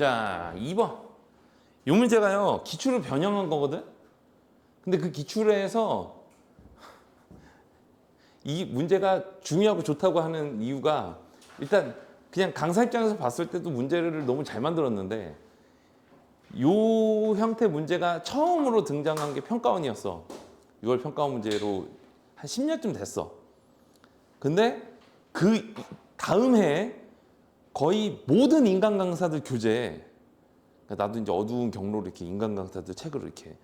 자, 2번. 이 문제가요, 기출을 변형한 거거든? 근데 그 기출에서 이 문제가 중요하고 좋다고 하는 이유가 일단 그냥 강사 입장에서 봤을 때도 문제를 너무 잘 만들었는데 요 형태 문제가 처음으로 등장한 게 평가원이었어. 6월 평가원 문제로 한 10년쯤 됐어. 근데 그 다음 해에 거의 모든 인간 강사들 교재에, 그러니까 나도 이제 어두운 경로로 이렇게 인간 강사들 책을 이렇게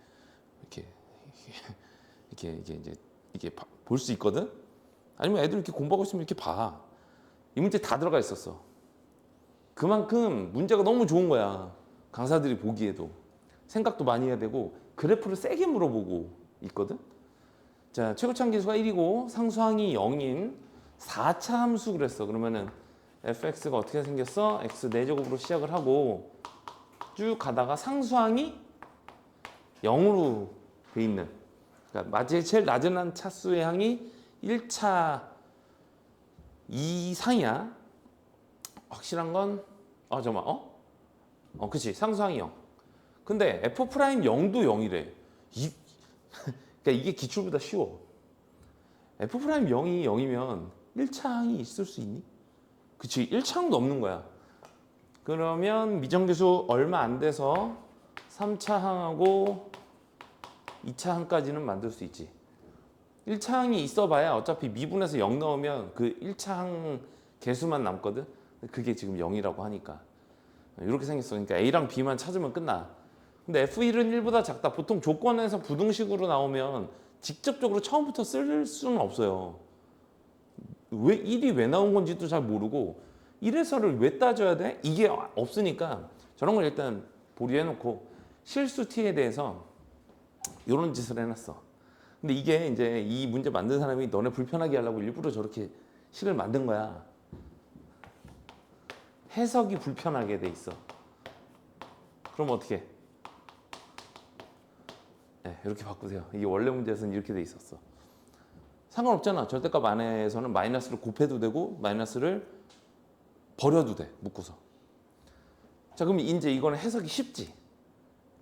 볼 수 있거든. 아니면 애들 이렇게 공부하고 있으면 이렇게 봐. 이 문제 다 들어가 있었어. 그만큼 문제가 너무 좋은 거야. 강사들이 보기에도 생각도 많이 해야 되고 그래프를 세게 물어보고 있거든. 자, 최고참 기수가 1이고 상수항이 0인 4차 함수 그랬어. 그러면은 fx가 어떻게 생겼어? x 4제곱으로 시작을 하고 쭉 가다가 상수항이 0으로 돼 있는, 그러니까 제일 낮은 한 차수의 항이 1차 이상이야. 확실한 건 잠깐만. 그치, 상수항이 0. 근데 f'0도 0이래. 그러니까 이게 기출보다 쉬워. f'0이 0이면 1차 항이 있을 수 있니? 그치, 1차 항도 없는 거야. 그러면 미정계수 얼마 안 돼서 3차 항하고 2차 항까지는 만들 수 있지. 1차 항이 있어봐야 어차피 미분에서 0 넣으면 그 1차 항 개수만 남거든. 그게 지금 0이라고 하니까 이렇게 생겼어. 그러니까 A랑 B만 찾으면 끝나. 근데 F1은 1보다 작다. 보통 조건에서 부등식으로 나오면 직접적으로 처음부터 쓸 수는 없어요. 왜 1이 왜 나온 건지도 잘 모르고 1에서를 왜 따져야 돼? 이게 없으니까 저런 걸 일단 보류해놓고 실수 t에 대해서 이런 짓을 해놨어. 근데 이게 이제 이 문제 만든 사람이 너네 불편하게 하려고 일부러 저렇게 식을 만든 거야. 해석이 불편하게 돼 있어. 그럼 어떻게 해? 네, 이렇게 바꾸세요. 이게 원래 문제에서는 이렇게 돼 있었어. 상관없잖아. 절대값 안에서는 마이너스를 곱해도 되고 마이너스를 버려도 돼. 묶어서. 자, 그럼 이제 이거는 해석이 쉽지.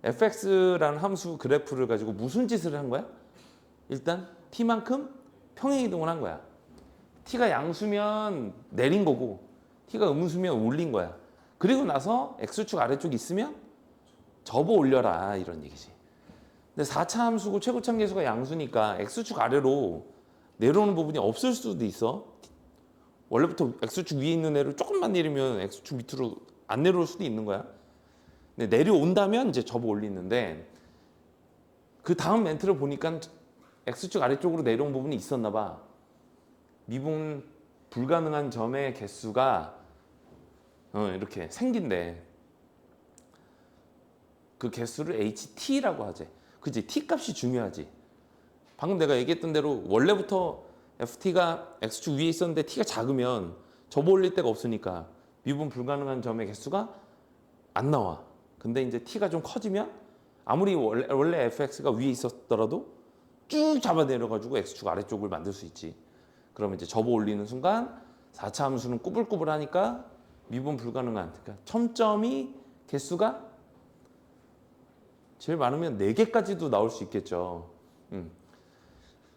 fx라는 함수 그래프를 가지고 무슨 짓을 한 거야? 일단 t만큼 평행이동을 한 거야. t가 양수면 내린 거고 t가 음수면 올린 거야. 그리고 나서 x축 아래쪽이 있으면 접어 올려라, 이런 얘기지. 근데 4차 함수고 최고참 계수가 양수니까 x축 아래로 내려오는 부분이 없을 수도 있어. 원래부터 x축 위에 있는 애를 조금만 내리면 x축 밑으로 안 내려올 수도 있는 거야. 근데 내려온다면 이제 접어 올리는데 그 다음 멘트를 보니까 x축 아래쪽으로 내려온 부분이 있었나 봐. 미분 불가능한 점의 개수가 이렇게 생긴대. 그 개수를 ht라고 하지. 그치? t 값이 중요하지. 방금 내가 얘기했던 대로 원래부터 ft가 x축 위에 있었는데 t가 작으면 접어 올릴 데가 없으니까 미분 불가능한 점의 개수가 안 나와. 근데 이제 t가 좀 커지면 아무리 원래 fx가 위에 있었더라도 쭉 잡아 내려가지고 x축 아래쪽을 만들 수 있지. 그러면 이제 접어 올리는 순간 4차 함수는 꾸불꾸불하니까 미분 불가능한, 그러니까 첨점이 개수가 제일 많으면 4개까지도 나올 수 있겠죠.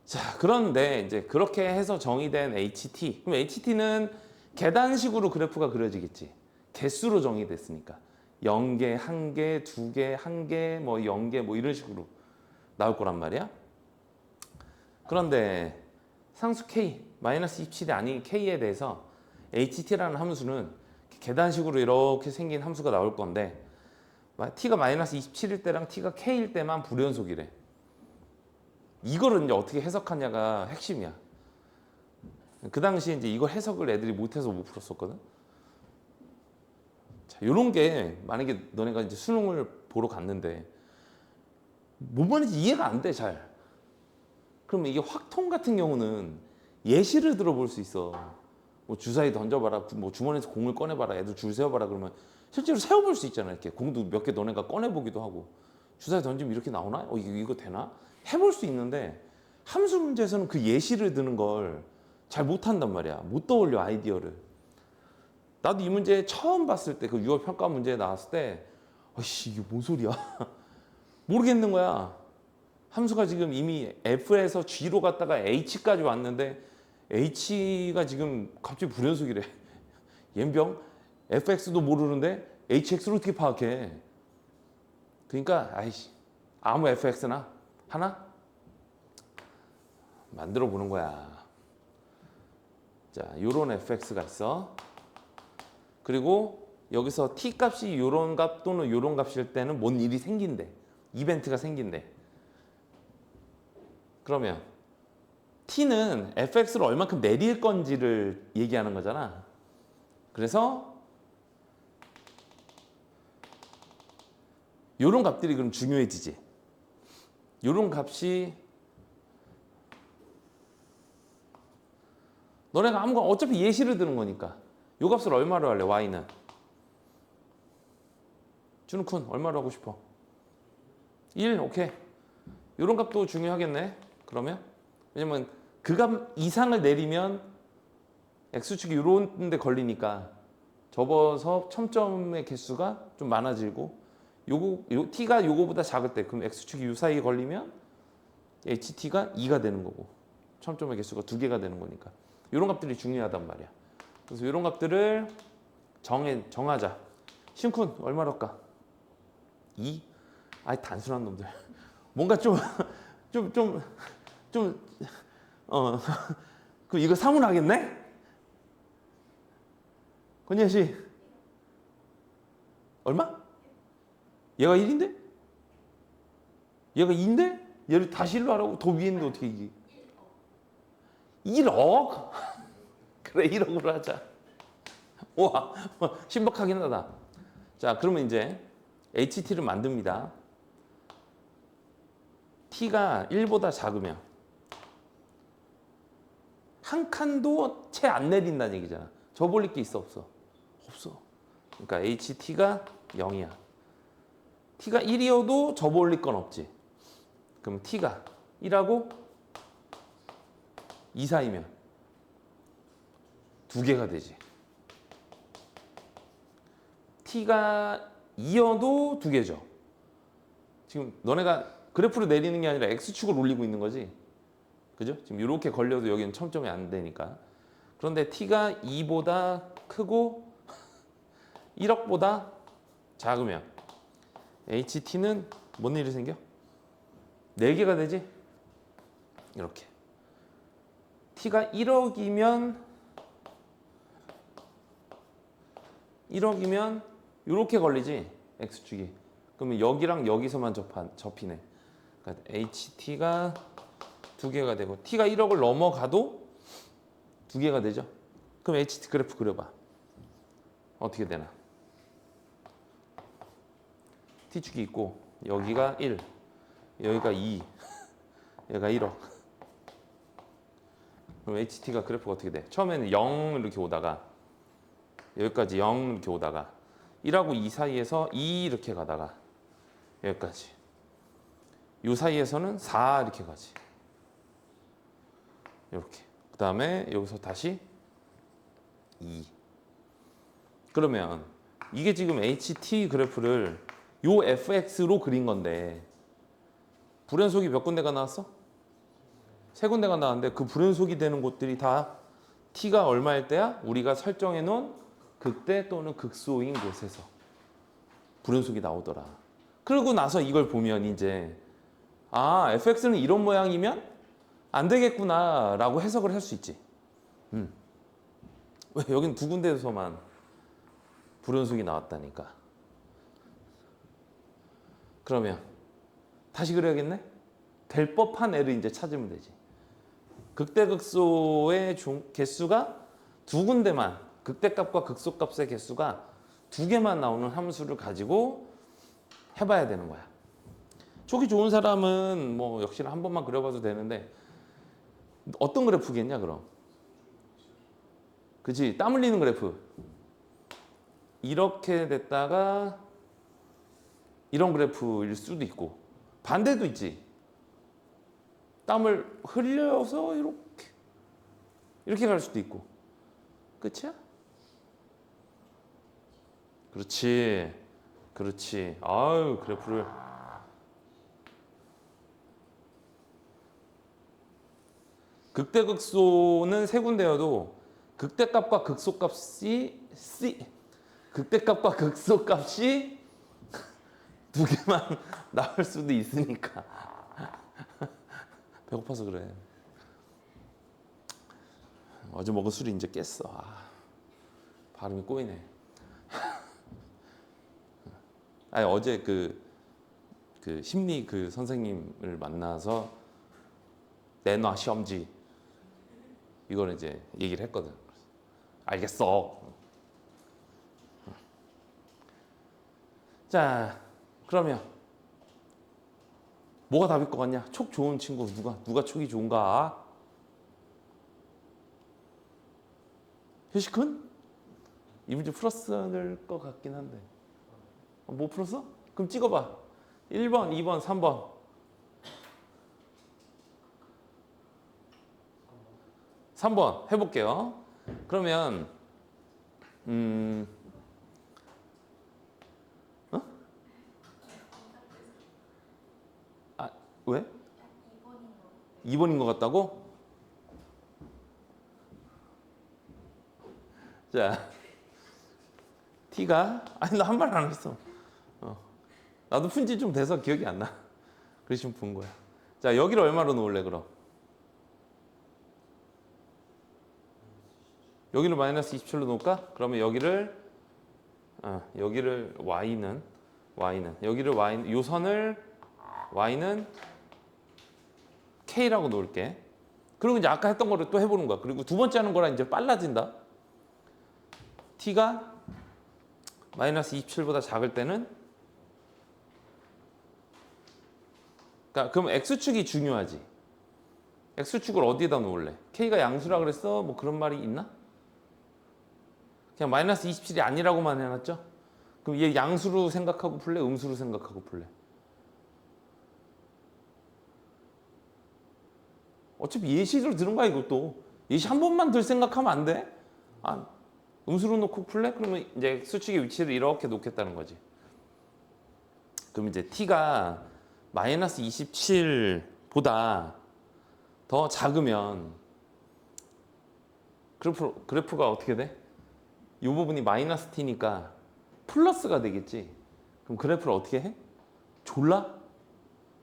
자, 그런데 이제 그렇게 해서 정의된 HT. 그럼 HT는 계단식으로 그래프가 그려지겠지. 개수로 정의됐으니까. 0개, 1개, 2개, 1개, 뭐 0개, 뭐 이런 식으로 나올 거란 말이야. 그런데 상수 K, 마이너스 27이 아닌 K에 대해서 HT라는 함수는 계단식으로 이렇게 생긴 함수가 나올 건데 T가 마이너스 27일 때랑 T가 K일 때만 불연속이래. 이거를 이제 어떻게 해석하냐가 핵심이야. 그 당시에 이제 이걸 해석을 애들이 못해서 못 풀었었거든. 자, 요런 게 만약에 너네가 이제 수능을 보러 갔는데 뭔 말인지 이해가 안 돼, 잘. 그러면 이게 확통 같은 경우는 예시를 들어볼 수 있어. 뭐 주사위 던져봐라, 뭐 주머니에서 공을 꺼내봐라, 애들 줄 세워봐라 그러면 실제로 세워볼 수 있잖아. 이렇게 공도 몇 개 너네가 꺼내보기도 하고 주사위 던지면 이렇게 나오나? 이거 되나? 해볼 수 있는데 함수 문제에서는 그 예시를 드는 걸 잘 못한단 말이야. 못 떠올려, 아이디어를. 나도 이 문제 처음 봤을 때 그 6월 평가 문제 나왔을 때 아이씨 이게 뭔 소리야 모르겠는 거야. 함수가 지금 이미 F에서 G로 갔다가 H까지 왔는데 H가 지금 갑자기 불연속이래. 옌병 fx도 모르는데 hx를 어떻게 파악해? 그러니까 아이씨 아무 fx나 하나 만들어 보는 거야. 자, 요런 fx가 있어. 그리고 여기서 t 값이 요런 값 또는 요런 값일 때는 뭔 일이 생긴대. 이벤트가 생긴대. 그러면 t는 fx를 얼만큼 내릴 건지를 얘기하는 거잖아. 그래서 요런 값들이 그럼 중요해지지. 요런 값이 너네가 아무거나 어차피 예시를 드는 거니까 요 값을 얼마로 할래? y는 준욱군 얼마로 하고 싶어? 1 오케이. 요런 값도 중요하겠네. 그러면 왜냐면 그 값 이상을 내리면 x축이 요런 데 걸리니까 접어서 첨점의 개수가 좀 많아지고 t가 요거보다 작을 때 그럼 x축이 요 사이에 걸리면 ht가 2가 되는 거고 첨점의 개수가 2개가 되는 거니까 이런 값들이 중요하단 말이야. 그래서 이런 값들을 정하자. 신쿤 얼마로 할까? 2? 아이 단순한 놈들. 뭔가 그 이거 3은 하겠네? 권예 씨 얼마? 얘가 1인데? 얘가 2인데? 얘를 다시 1로 하라고? 더 위에 있는데 어떻게 이게? 1억? 그래 1억으로 하자. 와 신박하긴 하다. 자 그러면 이제 HT를 만듭니다. T가 1보다 작으면 한 칸도 채 안 내린다는 얘기잖아. 접올릴 게 있어 없어? 없어. 그러니까 HT가 0이야. T가 1이어도 접어올릴 건 없지. 그럼 T가 1하고 2 사이면 2개가 되지. T가 2여도 2개죠. 지금 너네가 그래프를 내리는 게 아니라 X축을 올리고 있는 거지. 그죠? 지금 이렇게 걸려도 여기는 첨점이 안 되니까. 그런데 T가 2보다 크고 1억보다 작으면 HT는 뭔 일이 생겨? 4개가 되지? 이렇게. T가 1억이면 이렇게 걸리지? X축이. 그러면 여기랑 여기서만 접히네. 그러니까 HT가 2개가 되고 T가 1억을 넘어가도 2개가 되죠? 그럼 HT 그래프 그려봐. 어떻게 되나? T축이 있고 여기가 1, 여기가 2, 여기가 1억. 그럼 HT가 그래프가 어떻게 돼? 처음에는 0 이렇게 오다가 여기까지 0 이렇게 오다가 1하고 2 사이에서 2 이렇게 가다가 여기까지. 이 사이에서는 4 이렇게 가지. 이렇게. 그 다음에 여기서 다시 2. 그러면 이게 지금 HT 그래프를 요 fx로 그린 건데 불연속이 몇 군데가 나왔어? 3군데가 나왔는데 그 불연속이 되는 곳들이 다 t가 얼마일 때야? 우리가 설정해 놓은 극대 또는 극소인 곳에서 불연속이 나오더라. 그러고 나서 이걸 보면 이제 아 fx는 이런 모양이면 안 되겠구나 라고 해석을 할 수 있지. 왜 여긴 2군데에서만 불연속이 나왔다니까. 그러면 다시 그려야겠네? 될 법한 애를 이제 찾으면 되지. 극대극소의 개수가 2군데만, 극대값과 극소값의 개수가 2개만 나오는 함수를 가지고 해봐야 되는 거야. 촉이 좋은 사람은 뭐 역시나 한 번만 그려봐도 되는데 어떤 그래프겠냐 그럼? 그치? 땀 흘리는 그래프. 이렇게 됐다가 이런 그래프일 수도 있고 반대도 있지. 땀을 흘려서 이렇게 갈 수도 있고. 끝이야? 그렇지. 그렇지. 아유, 그래프를. 극대극소는 세 군데여도 극대값과 극소값이 극대값과 극소값이 두 개만 나올 수도 있으니까. 배고파서 그래. 어제 먹은 술이 이제 깼어. 발음이 꼬이네. 아니 어제 그 심리 그 선생님을 만나서 내놔 시험지 이걸 이제 얘기를 했거든. 알겠어. 자, 그러면 뭐가 답일 것 같냐? 촉 좋은 친구 누가 촉이 좋은가? 효식은? 이 문제 풀었을 것 같긴 한데. 못 풀었어? 그럼 찍어봐. 1번, 2번, 3번. 3번 해볼게요. 그러면 어? 아, 왜? 2번인 것 같다고? 자, T가 아니 나 한 말 안 했어. 나도 푼 지 좀 돼서 기억이 안 나. 그래서 좀 본 거야. 자, 여기를 얼마로 놓을래 그럼? 여기를 마이너스 27로 놓을까? 그러면 여기를 y는 여기를 y 요 선을 y는 k라고 놓을게. 그리고 이제 아까 했던 거를 또 해보는 거야. 그리고 두 번째 하는 거랑 이제 빨라진다. t가 마이너스 27보다 작을 때는 그러니까 그럼 x축이 중요하지. x축을 어디에다 놓을래? k가 양수라 그랬어? 뭐 그런 말이 있나? 그냥 마이너스 27이 아니라고만 해놨죠? 그럼 얘 양수로 생각하고 풀래? 음수로 생각하고 풀래? 어차피 예시로 들은 거야 이것도. 예시 한 번만 들 생각하면 안 돼? 음수로 놓고 풀래? 그러면 이제 수축의 위치를 이렇게 놓겠다는 거지. 그럼 이제 t가 마이너스 27보다 더 작으면 그래프가 어떻게 돼? 이 부분이 마이너스 t니까 플러스가 되겠지. 그럼 그래프를 어떻게 해? 졸라?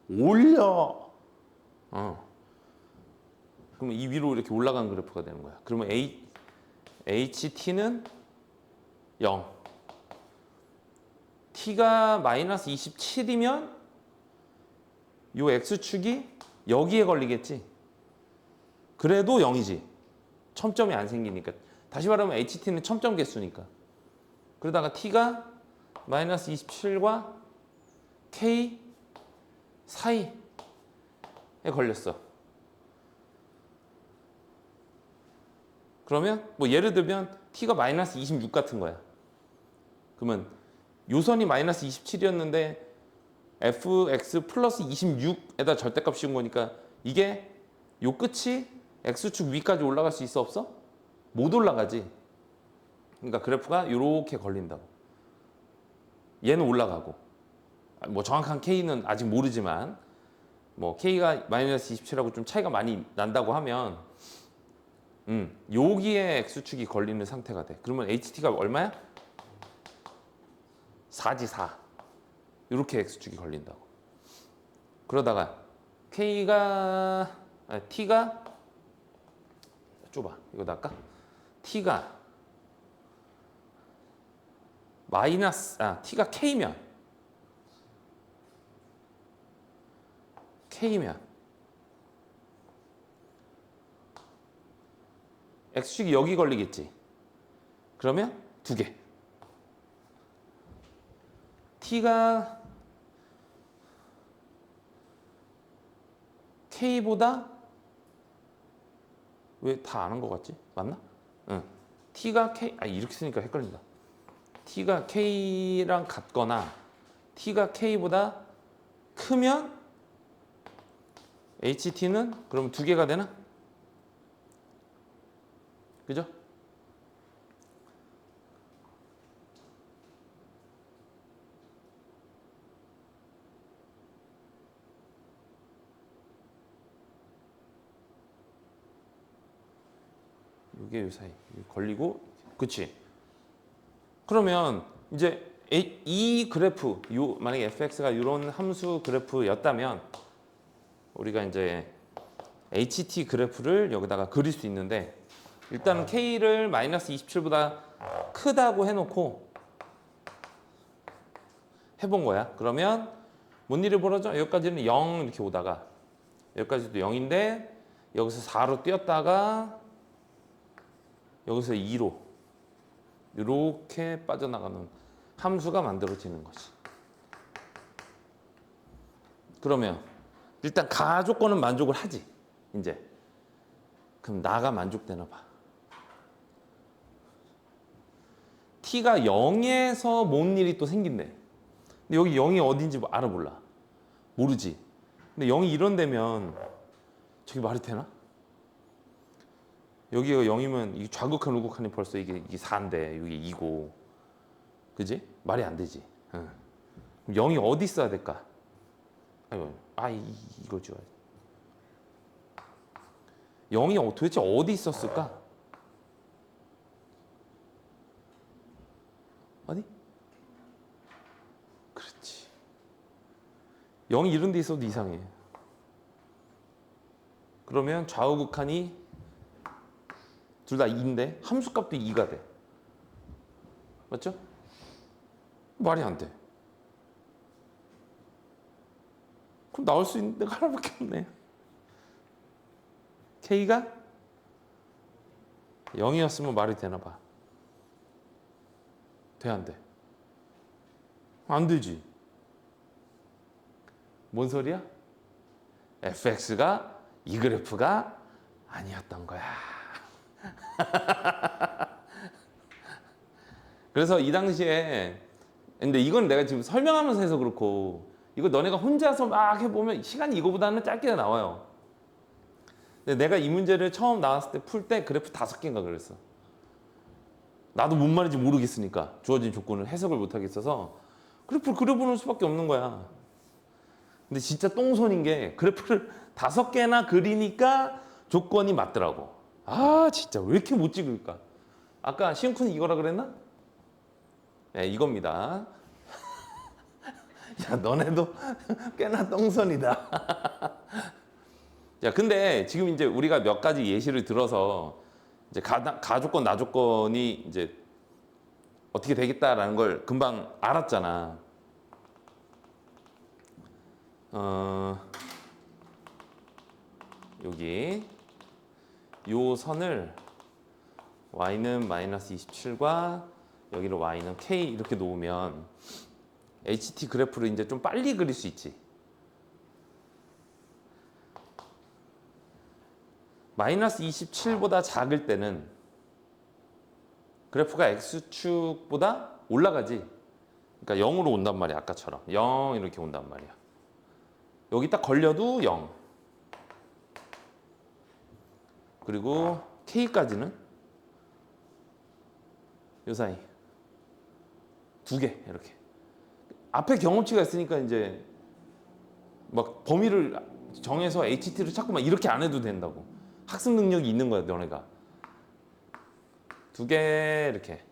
올려. 그러면 이 위로 이렇게 올라가는 그래프가 되는 거야. 그러면 HT는 0. T가 마이너스 27이면 요 X축이 여기에 걸리겠지. 그래도 0이지. 첨점이 안 생기니까. 다시 말하면 HT는 첨점 개수니까. 그러다가 T가 마이너스 27과 K 사이에 걸렸어. 그러면 뭐 예를 들면 T가 마이너스 26 같은 거야. 그러면 요선이 마이너스 27이었는데 fx 플러스 26에다 절대값 씌운 거니까 이게 요 끝이 x축 위까지 올라갈 수 있어 없어? 못 올라가지. 그러니까 그래프가 이렇게 걸린다고. 얘는 올라가고 뭐 정확한 k는 아직 모르지만 뭐 k가 마이너스 27하고 좀 차이가 많이 난다고 하면 여기에 x축이 걸리는 상태가 돼. 그러면 ht가 얼마야? 4지 4. 이렇게 x축이 걸린다고. 그러다가 t가 좁아. 이거 낫까? t가 t가 k면 x축이 여기 걸리겠지. 그러면 두 개. t가 k보다 왜 다 아는 것 같지? 맞나? 응. t가 k 이렇게 쓰니까 헷갈린다. t가 k랑 같거나 t가 k보다 크면 ht는 그럼 두 개가 되나? 그죠? 이게 요 사이 걸리고, 그치? 그러면 이제 이 그래프, 만약에 fx가 이런 함수 그래프였다면 우리가 이제 ht 그래프를 여기다가 그릴 수 있는데, 일단은 k를 마이너스 27보다 크다고 해놓고 해본 거야. 그러면 뭔 일이 벌어져? 여기까지는 0 이렇게 오다가 여기까지도 0인데 여기서 4로 뛰었다가 여기서 2로 이렇게 빠져나가는 함수가 만들어지는 거지. 그러면 일단 가조건은 만족을 하지. 이제 그럼 나가 만족되나 봐. t가 0에서 뭔 일이 또 생긴대. 근데 여기 0이 어딘지 알아 몰라. 모르지. 근데 0이 이런 데면 저게 말이 되나? 여기가 0이면 이 좌극한 우극한이 벌써 이게 4인데 여기 2고, 그지? 말이 안 되지. 응. 그럼 0이 어디 있어야 될까? 이거 지워야 돼. 0이 도대체 어디 있었을까? 어디? 그렇지. 0이 이런 데 있어도 이상해. 그러면 좌우극한이 둘 다 2인데 함수값도 2가 돼. 맞죠? 말이 안 돼. 그럼 나올 수 있는 데가 하나밖에 없네. K가 0이었으면 말이 되나 봐. 돼, 안 돼? 안 되지. 뭔 소리야? fx가 이 그래프가 아니었던 거야. 그래서 이 당시에, 근데 이건 내가 지금 설명하면서 해서 그렇고, 이거 너네가 혼자서 막 해보면 시간이 이거보다는 짧게 나와요. 근데 내가 이 문제를 처음 나왔을 때 풀 때 그래프 5개인가 그랬어. 나도 뭔 말인지 모르겠으니까, 주어진 조건을 해석을 못 하겠어서 그래프를 그려보는 수밖에 없는 거야. 근데 진짜 똥손인 게 그래프를 5개나 그리니까 조건이 맞더라고. 진짜 왜 이렇게 못 찍을까? 아까 시험쿤이 이거라 그랬나? 네, 이겁니다. 야, 너네도 꽤나 똥손이다. 야, 근데 지금 이제 우리가 몇 가지 예시를 들어서 이제 가조건, 나조건이 이제 어떻게 되겠다라는 걸 금방 알았잖아. 여기 요 선을 y는 마이너스 27과 여기로 y는 k 이렇게 놓으면 ht 그래프를 이제 좀 빨리 그릴 수 있지. 마이너스 27보다 작을 때는 그래프가 x축보다 올라가지. 그러니까 0으로 온단 말이야. 아까처럼 0 이렇게 온단 말이야. 여기 딱 걸려도 0. 그리고 k까지는 요 사이 2개 이렇게. 앞에 경험치가 있으니까 이제 막 범위를 정해서 HT를 자꾸만 이렇게 안 해도 된다고. 학습 능력이 있는 거야, 너네가. 2개 이렇게.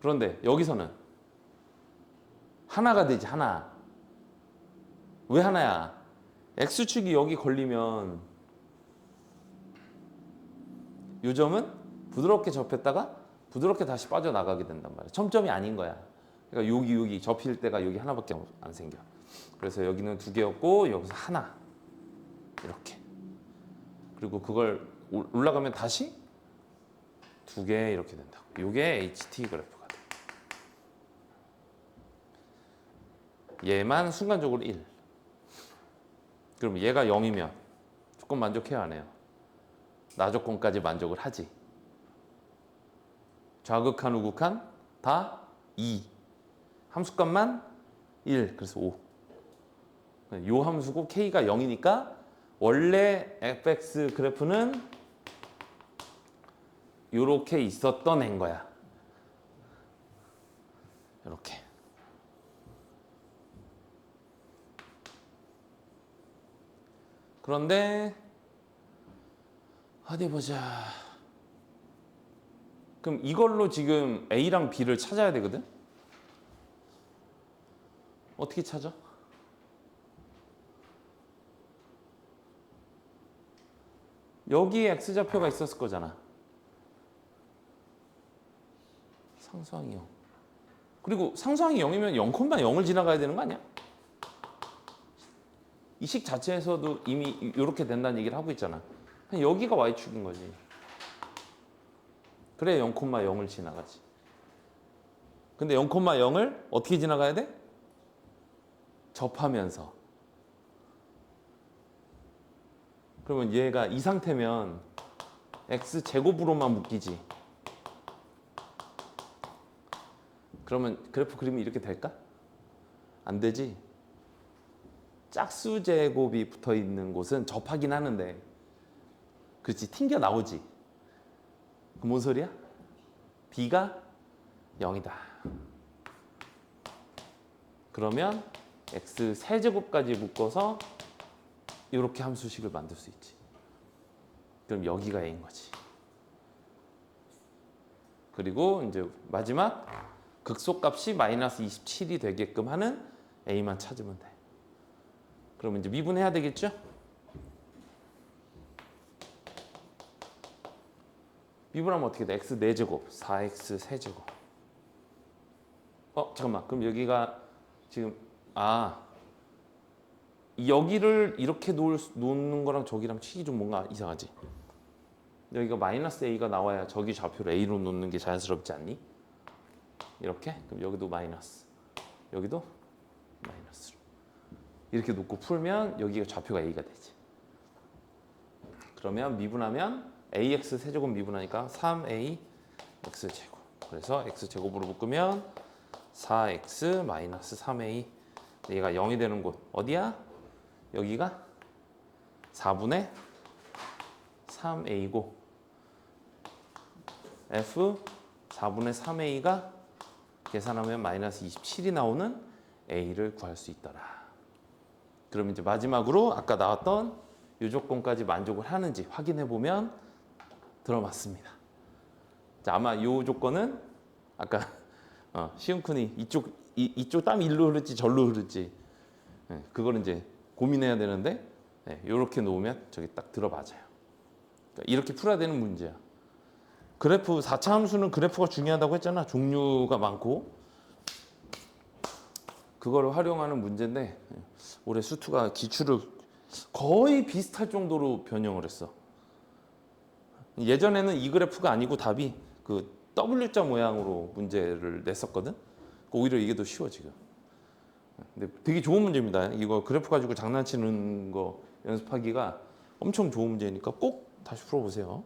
그런데 여기서는 하나가 되지, 하나. 왜 하나야? X축이 여기 걸리면 요 점은 부드럽게 접했다가 부드럽게 다시 빠져나가게 된단 말이야. 첨점이 아닌 거야. 그러니까 여기 접힐 때가 여기 하나밖에 안 생겨. 그래서 여기는 2개였고 여기서 하나 이렇게. 그리고 그걸 올라가면 다시 2개 이렇게 된다고. 이게 HT 그래프가 돼. 얘만 순간적으로 1. 그럼 얘가 0이면 조건 만족해야 안 해요? 나조건까지 만족을 하지. 좌극한 우극한 다 2. 함수값만 1. 그래서 5. 요 함수고 k가 0이니까 원래 fx 그래프는 요렇게 있었던 애인 거야. 요렇게. 그런데 어디 보자. 그럼 이걸로 지금 A랑 B를 찾아야 되거든? 어떻게 찾아? 여기에 X좌표가 있었을 거잖아. 상수항이 0. 그리고 상수항이 0이면 0,0을 지나가야 되는 거 아니야? 이 식 자체에서도 이미 이렇게 된다는 얘기를 하고 있잖아. 여기가 Y축인 거지. 그래 0,0을 지나가지. 근데 0,0을 어떻게 지나가야 돼? 접하면서. 그러면 얘가 이 상태면 X제곱으로만 묶이지. 그러면 그래프 그림이 이렇게 될까? 안 되지. 짝수 제곱이 붙어 있는 곳은 접하긴 하는데, 그렇지, 튕겨 나오지. 그 뭔 소리야? B가 0이다. 그러면 X 세제곱까지 묶어서 이렇게 함수식을 만들 수 있지. 그럼 여기가 A인 거지. 그리고 이제 마지막 극소값이 마이너스 27이 되게끔 하는 A만 찾으면 돼. 그러면 이제 미분해야 되겠죠? 미분하면 어떻게 돼? X 4제곱, 4X 세제곱. 잠깐만. 그럼 여기가 지금 여기를 이렇게 놓는 거랑 저기랑 식이 좀 뭔가 이상하지? 여기가 마이너스 A가 나와야 저기 좌표를 A로 놓는 게 자연스럽지 않니? 이렇게? 그럼 여기도 마이너스, 여기도 마이너스로 이렇게 놓고 풀면 여기가 좌표가 A가 되지. 그러면 미분하면 AX 세제곱 미분하니까 3A X제곱. 그래서 X제곱으로 묶으면 4X 마이너스 3A. 얘가 0이 되는 곳 어디야? 여기가 4분의 3A고 F 4분의 3A가 계산하면 마이너스 27이 나오는 A를 구할 수 있더라. 그럼 이제 마지막으로 아까 나왔던 이 조건까지 만족을 하는지 확인해 보면 들어맞습니다. 자, 아마 이 조건은 아까 시은쿤이 이쪽 땀이 일로 흐를지 절로 흐를지 그걸 이제 고민해야 되는데 이렇게 놓으면 저기 딱 들어맞아요. 그러니까 이렇게 풀어야 되는 문제야. 그래프 4차 함수는 그래프가 중요하다고 했잖아. 종류가 많고 그거를 활용하는 문제인데 올해 수투가 기출을 거의 비슷할 정도로 변형을 했어. 예전에는 이 그래프가 아니고 답이 그 W자 모양으로 문제를 냈었거든. 오히려 이게 더 쉬워 지금. 근데 되게 좋은 문제입니다. 이거 그래프 가지고 장난치는 거 연습하기가 엄청 좋은 문제니까 꼭 다시 풀어보세요.